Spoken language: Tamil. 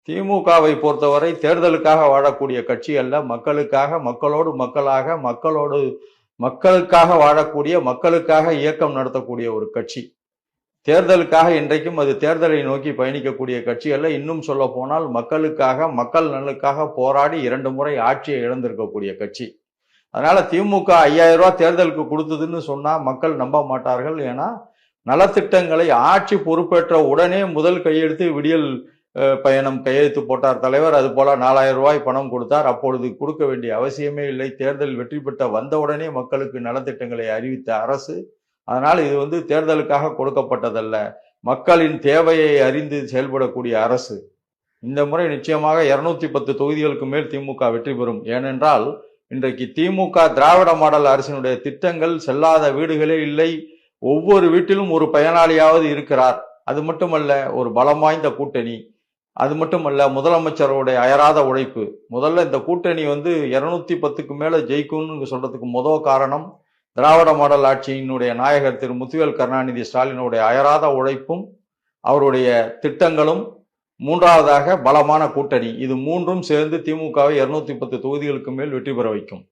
திமுகவை பொறுத்தவரை தேர்தலுக்காக வாழக்கூடிய கட்சி அல்ல, மக்களுக்காக, மக்களோடு மக்களாக, மக்களுக்காக வாழக்கூடிய, மக்களுக்காக இயக்கம் நடத்தக்கூடிய ஒரு கட்சி. தேர்தலுக்காக இன்றைக்கும் அது தேர்தலை நோக்கி பயணிக்கக்கூடிய கட்சி அல்ல. இன்னும் சொல்ல போனால் மக்களுக்காக, மக்கள் நலனுக்காக போராடி 2 முறை ஆட்சியை இழந்திருக்கக்கூடிய கட்சி. அதனால திமுக 5000 ரூபாய் தேர்தலுக்கு கொடுத்ததுன்னு சொன்னா மக்கள் நம்ப மாட்டார்கள். ஏன்னா நலத்திட்டங்களை ஆட்சி பொறுப்பேற்ற உடனே முதல் கையெழுத்து விடியல் பயணம் கையெழுத்து போட்டார் தலைவர். அது போல 4000 ரூபாய் பணம் கொடுத்தார். அப்பொழுது கொடுக்க வேண்டிய அவசியமே இல்லை. தேர்தல் வெற்றி பெற்ற வந்தவுடனே மக்களுக்கு நலத்திட்டங்களை அறிவித்த அரசு. அதனால் இது தேர்தலுக்காக கொடுக்கப்பட்டதல்ல, மக்களின் தேவையை அறிந்து செயல்படக்கூடிய அரசு. இந்த முறை நிச்சயமாக 210 தொகுதிகளுக்கு மேல் திமுக வெற்றி பெறும். ஏனென்றால் இன்றைக்கு திமுக திராவிட மாடல் அரசினுடைய திட்டங்கள் செல்லாத வீடுகளே இல்லை. ஒவ்வொரு வீட்டிலும் ஒரு பயனாளியாவது இருக்கிறார். அது மட்டுமல்ல, ஒரு பலம் வாய்ந்த கூட்டணி. அது மட்டுமல்ல, முதலமைச்சருடைய அயராத உழைப்பு. முதல்ல இந்த கூட்டணி 210க்கு மேல ஜெயிக்கும்னு சொல்றதுக்கு முதல் காரணம் திராவிட மாடல் ஆட்சியினுடைய நாயகர் திரு முத்துவேல் கருணாநிதி ஸ்டாலினுடைய அயராத உழைப்பும் அவருடைய திட்டங்களும், மூன்றாவதாக பலமான கூட்டணி. இது மூன்றும் சேர்ந்து திமுகவை 210 தொகுதிகளுக்கு மேல் வெற்றி பெற வைக்கும்.